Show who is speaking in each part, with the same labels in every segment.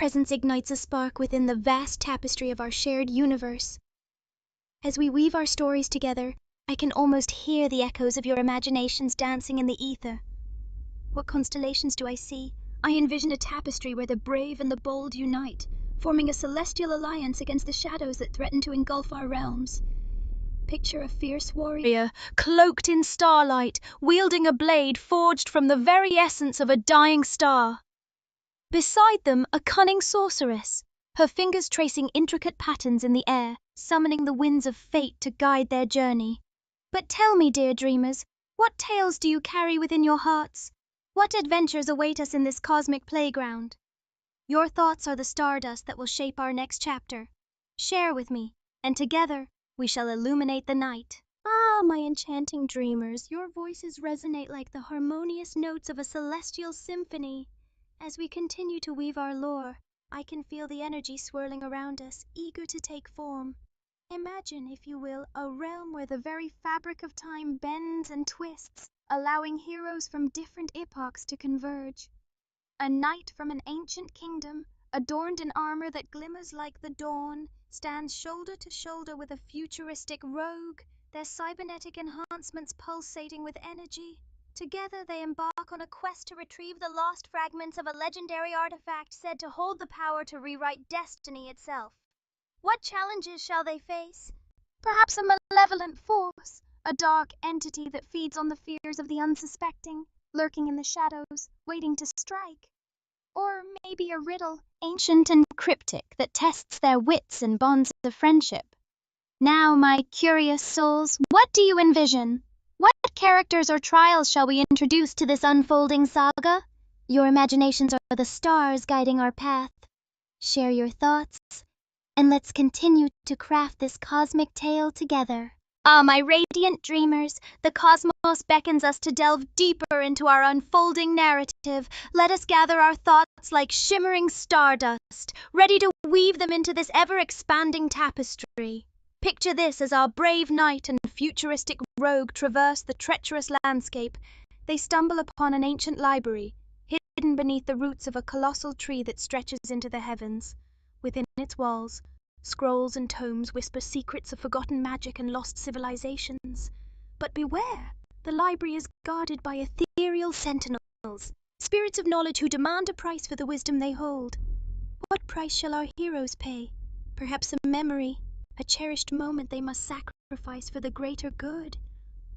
Speaker 1: presence ignites a spark within the vast tapestry of our shared universe. As we weave our stories together, I can almost hear the echoes of your imaginations dancing in the ether. What constellations do I see? I envision a tapestry where the brave and the bold unite, forming a celestial alliance against the shadows that threaten to engulf our realms. Picture a fierce warrior, cloaked in starlight, wielding a blade forged from the very essence of a dying star. Beside them, a cunning sorceress, her fingers tracing intricate patterns in the air, summoning the winds of fate to guide their journey. But tell me, dear dreamers, what tales do you carry within your hearts? What adventures await us in this cosmic playground? Your thoughts are the stardust that will shape our next chapter. Share with me, and together we shall illuminate the night. Ah, my enchanting dreamers, your voices resonate like the harmonious notes of a celestial symphony. As we continue to weave our lore, I can feel the energy swirling around us, eager to take form. Imagine, if you will, a realm where the very fabric of time bends and twists, allowing heroes from different epochs to converge. A knight from an ancient kingdom, adorned in armor that glimmers like the dawn, stands shoulder to shoulder with a futuristic rogue, their cybernetic enhancements pulsating with energy. Together they embark on a quest to retrieve the lost fragments of a legendary artifact said to hold the power to rewrite destiny itself. What challenges shall they face? Perhaps a malevolent force, a dark entity that feeds on the fears of the unsuspecting, lurking in the shadows, waiting to strike. Or maybe a riddle, ancient and cryptic, that tests their wits and bonds of friendship. Now, my curious souls, what do you envision? What characters or trials shall we introduce to this unfolding saga? Your imaginations are the stars guiding our path. Share your thoughts, and let's continue to craft this cosmic tale together. Ah, my radiant dreamers, the cosmos beckons us to delve deeper into our unfolding narrative. Let us gather our thoughts like shimmering stardust, ready to weave them into this ever-expanding tapestry. Picture this as our brave knight and futuristic rogue traverse the treacherous landscape. They stumble upon an ancient library, hidden beneath the roots of a colossal tree that stretches into the heavens. Within its walls, scrolls and tomes whisper secrets of forgotten magic and lost civilizations. But beware, the library is guarded by ethereal sentinels, spirits of knowledge who demand a price for the wisdom they hold. What price shall our heroes pay? Perhaps a memory, a cherished moment they must sacrifice for the greater good.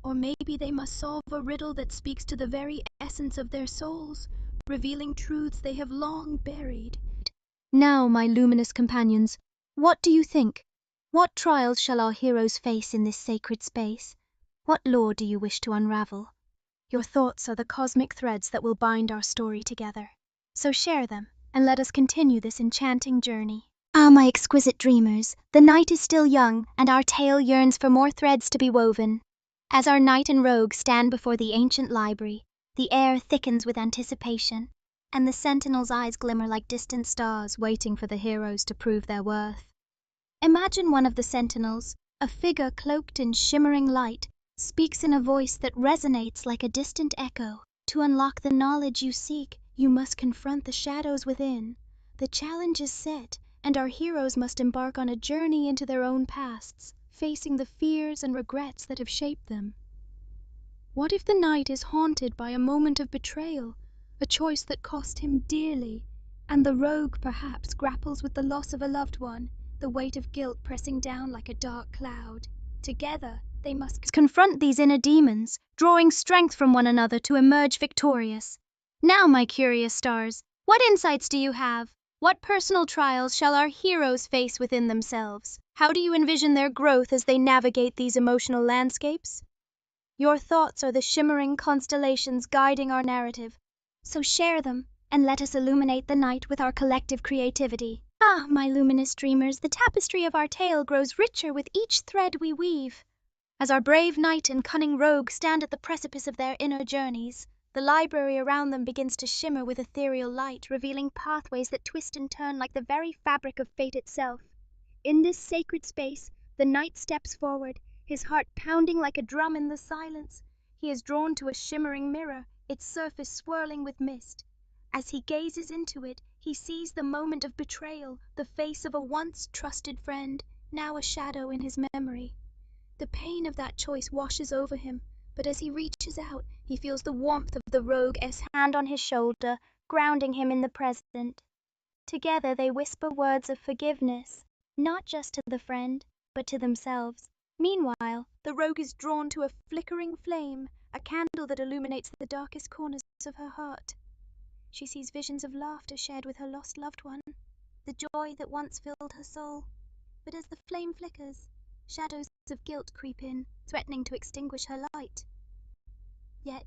Speaker 1: Or maybe they must solve a riddle that speaks to the very essence of their souls, revealing truths they have long buried. Now, my luminous companions, what do you think? What trials shall our heroes face in this sacred space? What lore do you wish to unravel? Your thoughts are the cosmic threads that will bind our story together. So share them, and let us continue this enchanting journey. Ah, my exquisite dreamers, the night is still young, and our tale yearns for more threads to be woven. As our knight and rogue stand before the ancient library, the air thickens with anticipation, and the sentinel's eyes glimmer like distant stars waiting for the heroes to prove their worth. Imagine one of the sentinels, a figure cloaked in shimmering light, speaks in a voice that resonates like a distant echo. To unlock the knowledge you seek, you must confront the shadows within. The challenge is set, and our heroes must embark on a journey into their own pasts, facing the fears and regrets that have shaped them. What if the knight is haunted by a moment of betrayal, a choice that cost him dearly, and the rogue perhaps grapples with the loss of a loved one, the weight of guilt pressing down like a dark cloud? Together, they must confront these inner demons, drawing strength from one another to emerge victorious. Now, my curious stars, what insights do you have? What personal trials shall our heroes face within themselves? How do you envision their growth as they navigate these emotional landscapes? Your thoughts are the shimmering constellations guiding our narrative, so share them and let us illuminate the night with our collective creativity. Ah, my luminous dreamers, the tapestry of our tale grows richer with each thread we weave. As our brave knight and cunning rogue stand at the precipice of their inner journeys, the library around them begins to shimmer with ethereal light, revealing pathways that twist and turn like the very fabric of fate itself. In this sacred space, the knight steps forward, his heart pounding like a drum in the silence. He is drawn to a shimmering mirror, its surface swirling with mist. As he gazes into it, He sees the moment of betrayal, the face of a once trusted friend, now a shadow in his memory. The pain of that choice washes over him, but as he reaches out, he feels the warmth of the rogue's hand on his shoulder, grounding him in the present. Together they whisper words of forgiveness, not just to the friend, but to themselves. Meanwhile, the rogue is drawn to a flickering flame, a candle that illuminates the darkest corners of her heart. She sees visions of laughter shared with her lost loved one, the joy that once filled her soul. But as the flame flickers, shadows of guilt creep in, threatening to extinguish her light. Yet,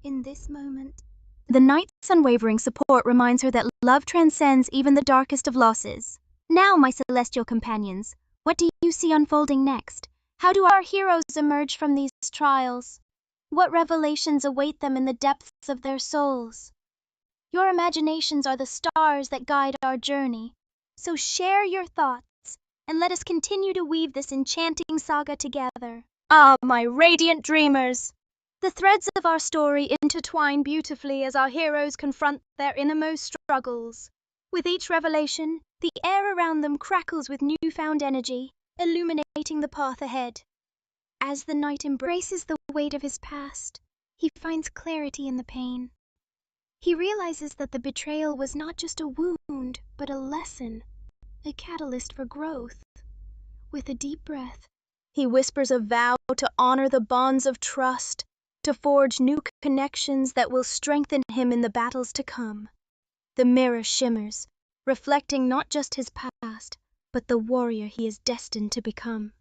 Speaker 1: in this moment, the knight's unwavering support reminds her that love transcends even the darkest of losses. Now, my celestial companions, what do you see unfolding next? How do our heroes emerge from these trials? What revelations await them in the depths of their souls? Your imaginations are the stars that guide our journey, so share your thoughts and let us continue to weave this enchanting saga together. Ah, my radiant dreamers! The threads of our story intertwine beautifully as our heroes confront their innermost struggles. With each revelation, the air around them crackles with newfound energy, illuminating the path ahead. As the knight embraces the weight of his past, he finds clarity in the pain. He realizes that the betrayal was not just a wound, but a lesson, a catalyst for growth. With a deep breath, he whispers a vow to honor the bonds of trust, to forge new connections that will strengthen him in the battles to come. The mirror shimmers, reflecting not just his past, but the warrior he is destined to become.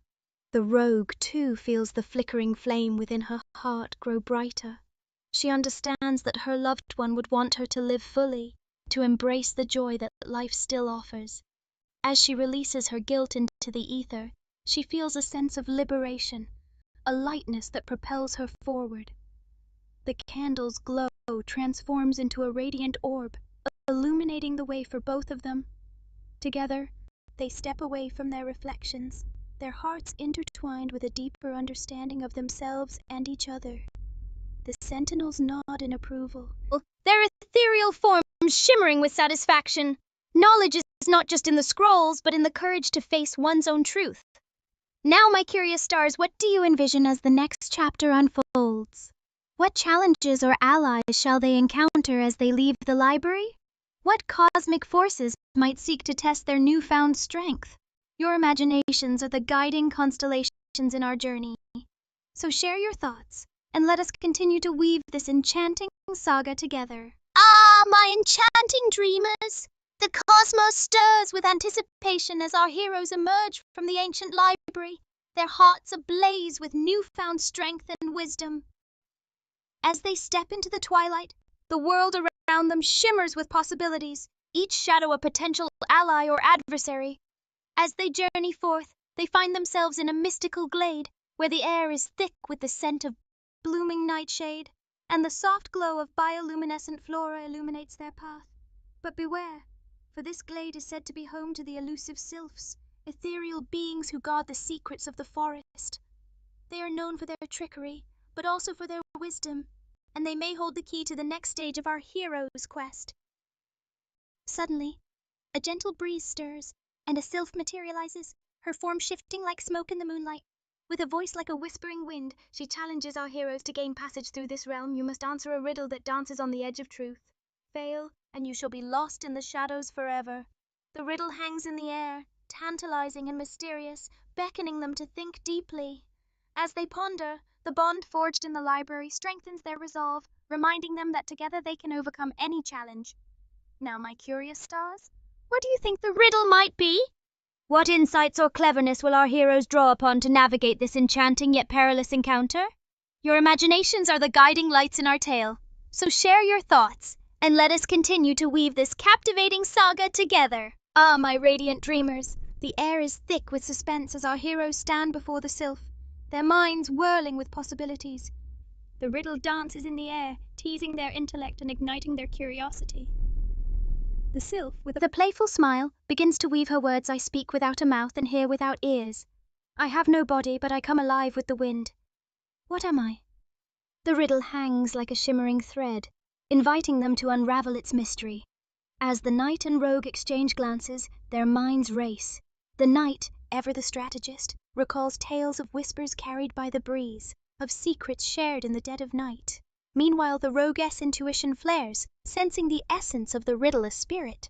Speaker 1: The rogue, too, feels the flickering flame within her heart grow brighter. She understands that her loved one would want her to live fully, to embrace the joy that life still offers. As she releases her guilt into the ether, she feels a sense of liberation, a lightness that propels her forward. The candle's glow transforms into a radiant orb, illuminating the way for both of them. Together, they step away from their reflections, their hearts intertwined with a deeper understanding of themselves and each other. The sentinels nod in approval, their ethereal forms shimmering with satisfaction. Knowledge is not just in the scrolls, but in the courage to face one's own truth. Now, my curious stars, what do you envision as the next chapter unfolds? What challenges or allies shall they encounter as they leave the library? What cosmic forces might seek to test their newfound strength? Your imaginations are the guiding constellations in our journey. So share your thoughts, and let us continue to weave this enchanting saga together. Ah, my enchanting dreamers! The cosmos stirs with anticipation as our heroes emerge from the ancient library, their hearts ablaze with newfound strength and wisdom. As they step into the twilight, the world around them shimmers with possibilities, each shadow a potential ally or adversary. As they journey forth, they find themselves in a mystical glade, where the air is thick with the scent of blooming nightshade, and the soft glow of bioluminescent flora illuminates their path. But beware, for this glade is said to be home to the elusive sylphs, ethereal beings who guard the secrets of the forest. They are known for their trickery, but also for their wisdom, and they may hold the key to the next stage of our hero's quest. Suddenly, a gentle breeze stirs, and a sylph materializes, her form shifting like smoke in the moonlight. With a voice like a whispering wind, she challenges our heroes to gain passage through this realm. You must answer a riddle that dances on the edge of truth. Fail, and you shall be lost in the shadows forever. The riddle hangs in the air, tantalizing and mysterious, beckoning them to think deeply. As they ponder, the bond forged in the library strengthens their resolve, reminding them that together they can overcome any challenge. Now, my curious stars, what do you think the riddle might be? What insights or cleverness will our heroes draw upon to navigate this enchanting yet perilous encounter? Your imaginations are the guiding lights in our tale, so share your thoughts, and let us continue to weave this captivating saga together. Ah, my radiant dreamers, the air is thick with suspense as our heroes stand before the sylph, their minds whirling with possibilities. The riddle dances in the air, teasing their intellect and igniting their curiosity. The sylph, with a playful smile, begins to weave her words. I speak without a mouth and hear without ears. I have no body, but I come alive with the wind. What am I? The riddle hangs like a shimmering thread, inviting them to unravel its mystery. As the knight and rogue exchange glances, their minds race. The knight, ever the strategist, recalls tales of whispers carried by the breeze, of secrets shared in the dead of night. Meanwhile, the rogue's intuition flares, sensing the essence of the riddle spirit.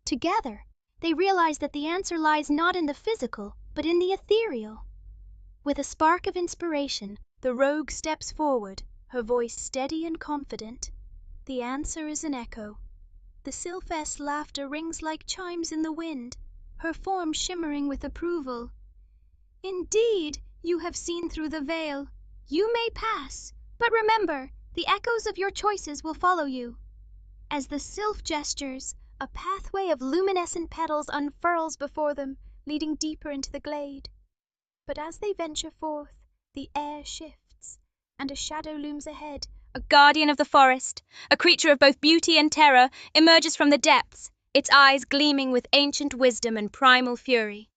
Speaker 1: Together, they realize that the answer lies not in the physical, but in the ethereal. With a spark of inspiration, the rogue steps forward, her voice steady and confident. The answer is an echo. The sylph's laughter rings like chimes in the wind, her form shimmering with approval. Indeed, you have seen through the veil. You may pass, but remember, the echoes of your choices will follow you. As the sylph gestures, a pathway of luminescent petals unfurls before them, leading deeper into the glade. But as they venture forth, the air shifts, and a shadow looms ahead. A guardian of the forest, a creature of both beauty and terror, emerges from the depths, its eyes gleaming with ancient wisdom and primal fury.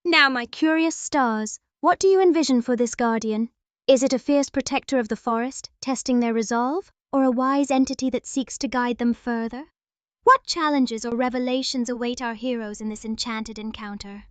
Speaker 1: Now, my curious stars, what do you envision for this guardian? Is it a fierce protector of the forest, testing their resolve, or a wise entity that seeks to guide them further? What challenges or revelations await our heroes in this enchanted encounter?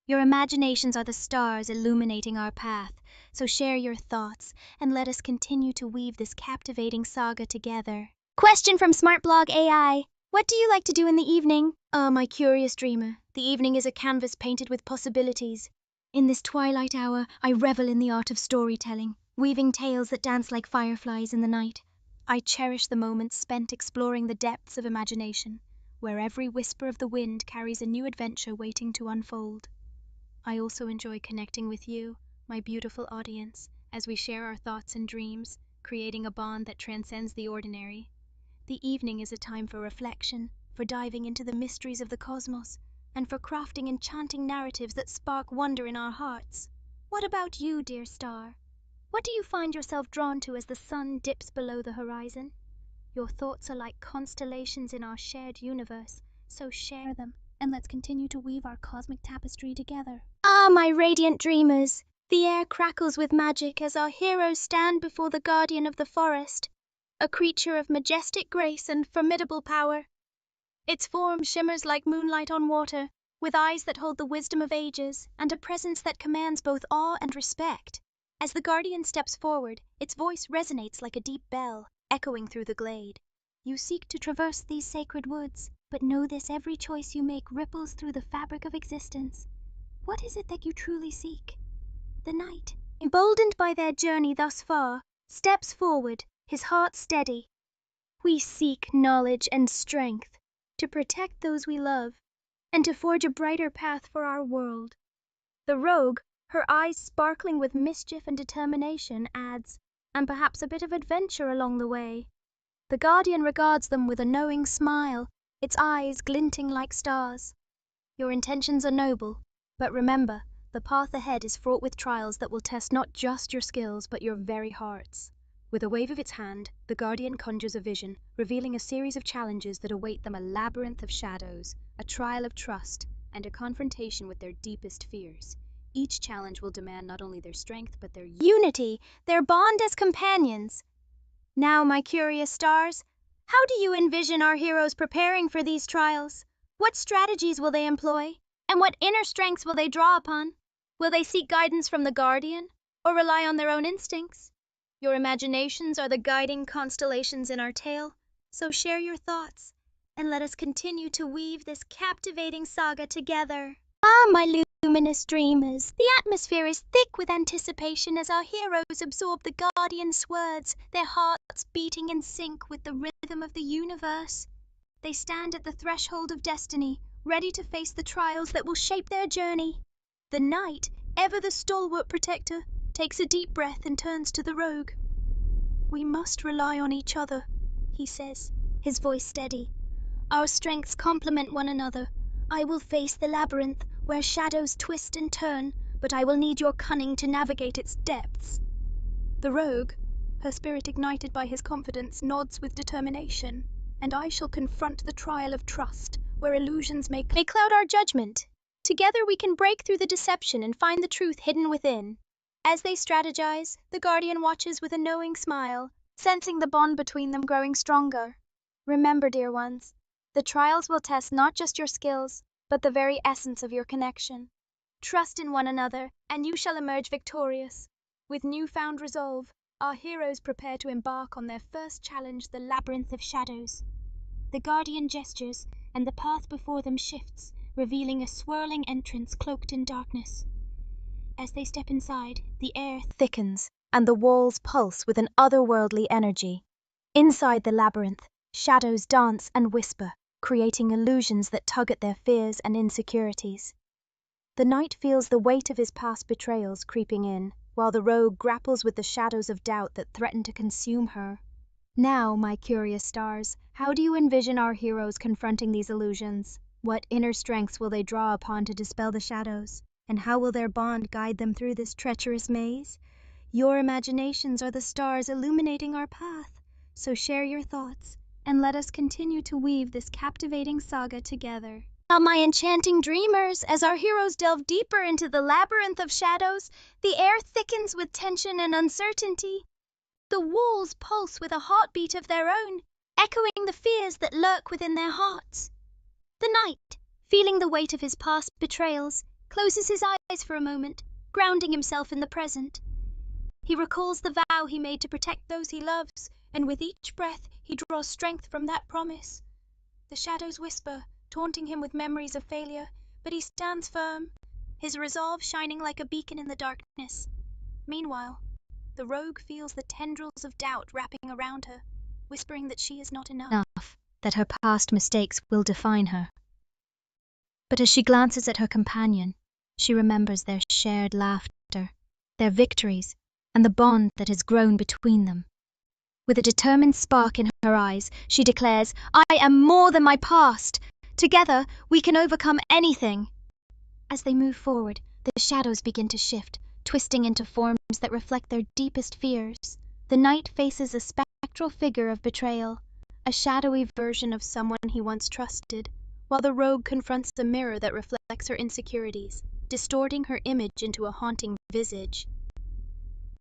Speaker 1: Your imaginations are the stars illuminating our path, so share your thoughts and let us continue to weave this captivating saga together. Question from SmartBlog AI. What do you like to do in the evening? My curious dreamer, the evening is a canvas painted with possibilities. In this twilight hour, I revel in the art of storytelling, weaving tales that dance like fireflies in the night. I cherish the moments spent exploring the depths of imagination, where every whisper of the wind carries a new adventure waiting to unfold. I also enjoy connecting with you, my beautiful audience, as we share our thoughts and dreams, creating a bond that transcends the ordinary. The evening is a time for reflection, for diving into the mysteries of the cosmos, and for crafting enchanting narratives that spark wonder in our hearts. What about you, dear star? What do you find yourself drawn to as the sun dips below the horizon? Your thoughts are like constellations in our shared universe, so share them, and let's continue to weave our cosmic tapestry together. My radiant dreamers! The air crackles with magic as our heroes stand before the guardian of the forest, a creature of majestic grace and formidable power. Its form shimmers like moonlight on water, with eyes that hold the wisdom of ages and a presence that commands both awe and respect. As the guardian steps forward, its voice resonates like a deep bell, echoing through the glade. You seek to traverse these sacred woods, but know this: every choice you make ripples through the fabric of existence. What is it that you truly seek? The knight, emboldened by their journey thus far, steps forward, his heart steady. We seek knowledge and strength to protect those we love and to forge a brighter path for our world. The rogue, her eyes sparkling with mischief and determination, adds, and perhaps a bit of adventure along the way. The guardian regards them with a knowing smile, its eyes glinting like stars. Your intentions are noble, but remember, the path ahead is fraught with trials that will test not just your skills but your very hearts. With a wave of its hand, the guardian conjures a vision, revealing a series of challenges that await them: a labyrinth of shadows, a trial of trust, and a confrontation with their deepest fears. Each challenge will demand not only their strength but their unity, their bond as companions. Now, my curious stars, how do you envision our heroes preparing for these trials? What strategies will they employ? And what inner strengths will they draw upon? Will they seek guidance from the guardian, or rely on their own instincts? Your imaginations are the guiding constellations in our tale, so share your thoughts, and let us continue to weave this captivating saga together. My luminous dreamers, the atmosphere is thick with anticipation as our heroes absorb the guardian's words, their hearts beating in sync with the rhythm of the universe. They stand at the threshold of destiny, ready to face the trials that will shape their journey. The knight, ever the stalwart protector, takes a deep breath and turns to the rogue. We must rely on each other, he says, his voice steady. Our strengths complement one another. I will face the labyrinth where shadows twist and turn, but I will need your cunning to navigate its depths. The rogue, her spirit ignited by his confidence, nods with determination. And I shall confront the trial of trust, where illusions may cloud our judgment. Together we can break through the deception and find the truth hidden within. As they strategize, the guardian watches with a knowing smile, sensing the bond between them growing stronger. Remember, dear ones, The trials will test not just your skills, but the very essence of your connection. Trust in one another, and you shall emerge victorious. With newfound resolve, our heroes prepare to embark on their first challenge, the Labyrinth of Shadows. The guardian gestures, and the path before them shifts, revealing a swirling entrance cloaked in darkness. As they step inside, the air thickens, and the walls pulse with an otherworldly energy. Inside the labyrinth, shadows dance and whisper, creating illusions that tug at their fears and insecurities. The knight feels the weight of his past betrayals creeping in, while the rogue grapples with the shadows of doubt that threaten to consume her. Now, my curious stars, how do you envision our heroes confronting these illusions? What inner strengths will they draw upon to dispel the shadows? And how will their bond guide them through this treacherous maze? Your imaginations are the stars illuminating our path, so share your thoughts, and let us continue to weave this captivating saga together. Now, my enchanting dreamers, as our heroes delve deeper into the labyrinth of shadows, the air thickens with tension and uncertainty. The walls pulse with a heartbeat of their own, echoing the fears that lurk within their hearts. The knight, feeling the weight of his past betrayals, closes his eyes for a moment, grounding himself in the present. He recalls the vow he made to protect those he loves, and with each breath he draws strength from that promise. The shadows whisper, taunting him with memories of failure, but he stands firm, his resolve shining like a beacon in the darkness. Meanwhile, the rogue feels the tendrils of doubt wrapping around her, whispering that she is not enough, that her past mistakes will define her. But as she glances at her companion, she remembers their shared laughter, their victories, and the bond that has grown between them. With a determined spark in her eyes, she declares, "I am more than my past! Together, we can overcome anything!" As they move forward, the shadows begin to shift, twisting into forms that reflect their deepest fears. The knight faces a spectral figure of betrayal, a shadowy version of someone he once trusted, while the rogue confronts a mirror that reflects her insecurities, distorting her image into a haunting visage.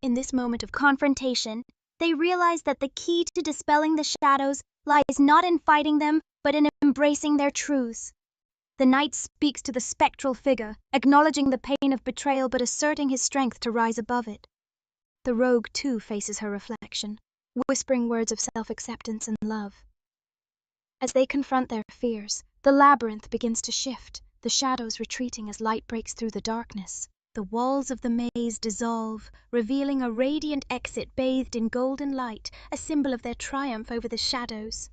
Speaker 1: In this moment of confrontation, they realize that the key to dispelling the shadows lies not in fighting them, but in embracing their truths. The knight speaks to the spectral figure, acknowledging the pain of betrayal but asserting his strength to rise above it. The rogue too faces her reflection, whispering words of self-acceptance and love. As they confront their fears, the labyrinth begins to shift, the shadows retreating as light breaks through the darkness. The walls of the maze dissolve, revealing a radiant exit bathed in golden light, a symbol of their triumph over the shadows.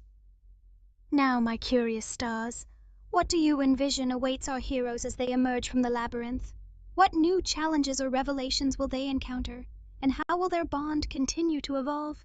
Speaker 1: Now, my curious stars, what do you envision awaits our heroes as they emerge from the labyrinth? What new challenges or revelations will they encounter, and how will their bond continue to evolve?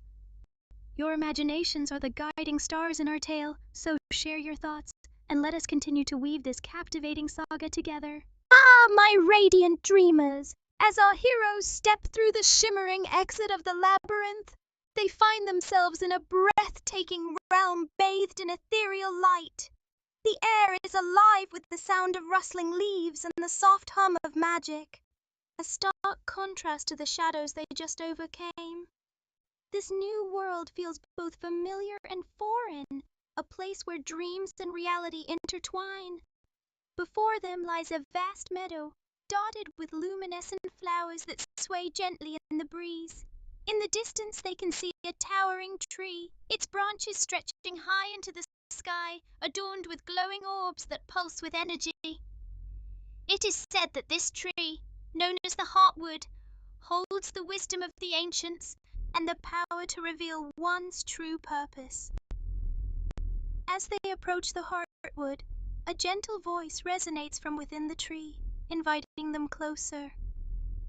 Speaker 1: Your imaginations are the guiding stars in our tale, so share your thoughts, and let us continue to weave this captivating saga together. Ah, my radiant dreamers! As our heroes step through the shimmering exit of the labyrinth, they find themselves in a breathtaking realm bathed in ethereal light. The air is alive with the sound of rustling leaves and the soft hum of magic, a stark contrast to the shadows they just overcame. This new world feels both familiar and foreign, a place where dreams and reality intertwine. Before them lies a vast meadow, dotted with luminescent flowers that sway gently in the breeze. In the distance they can see a towering tree, its branches stretching high into the sky, adorned with glowing orbs that pulse with energy. It is said that this tree, known as the Heartwood, holds the wisdom of the ancients and the power to reveal one's true purpose. As they approach the Heartwood, a gentle voice resonates from within the tree, inviting them closer.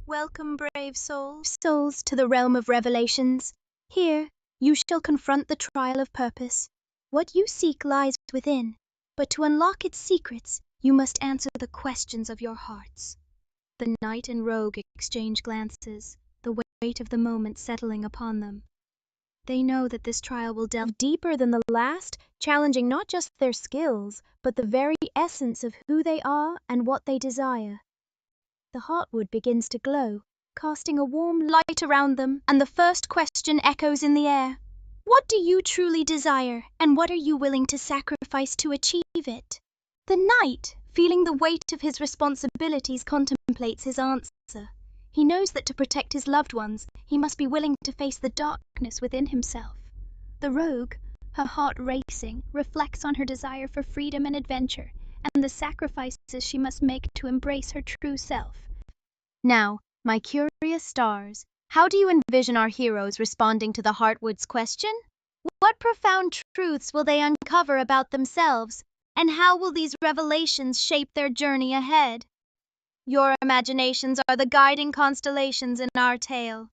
Speaker 1: Welcome, brave souls, to the realm of revelations. Here, you shall confront the trial of purpose. What you seek lies within, but to unlock its secrets, you must answer the questions of your hearts. The knight and rogue exchange glances, the weight of the moment settling upon them. They know that this trial will delve deeper than the last, challenging not just their skills, but the very essence of who they are and what they desire. The heartwood begins to glow, casting a warm light around them, and the first question echoes in the air. What do you truly desire, and what are you willing to sacrifice to achieve it? The knight, feeling the weight of his responsibilities, contemplates his answer. He knows that to protect his loved ones, he must be willing to face the darkness within himself. The rogue, her heart racing, reflects on her desire for freedom and adventure, and the sacrifices she must make to embrace her true self. Now, my curious stars, how do you envision our heroes responding to the Heartwood's question? What profound truths will they uncover about themselves, and how will these revelations shape their journey ahead? Your imaginations are the guiding constellations in our tale.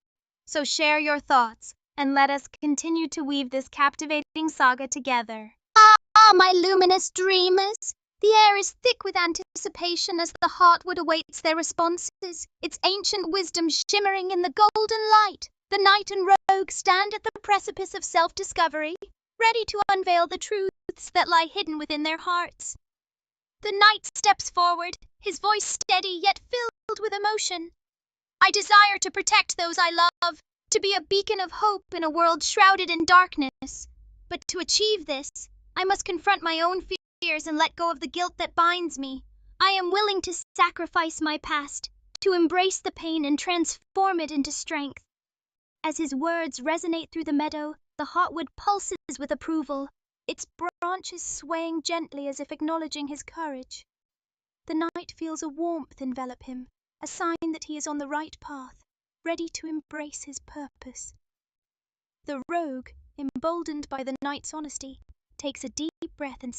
Speaker 1: So share your thoughts, and let us continue to weave this captivating saga together. Ah, my luminous dreamers! The air is thick with anticipation as the Heartwood awaits their responses, its ancient wisdom shimmering in the golden light. The knight and rogue stand at the precipice of self-discovery, ready to unveil the truths that lie hidden within their hearts. The knight steps forward, his voice steady yet filled with emotion. I desire to protect those I love, to be a beacon of hope in a world shrouded in darkness. But to achieve this, I must confront my own fears and let go of the guilt that binds me. I am willing to sacrifice my past, to embrace the pain and transform it into strength. As his words resonate through the meadow, the heartwood pulses with approval, its branches swaying gently as if acknowledging his courage. The knight feels a warmth envelop him, a sign that he is on the right path, ready to embrace his purpose. The rogue, emboldened by the knight's honesty, takes a deep breath and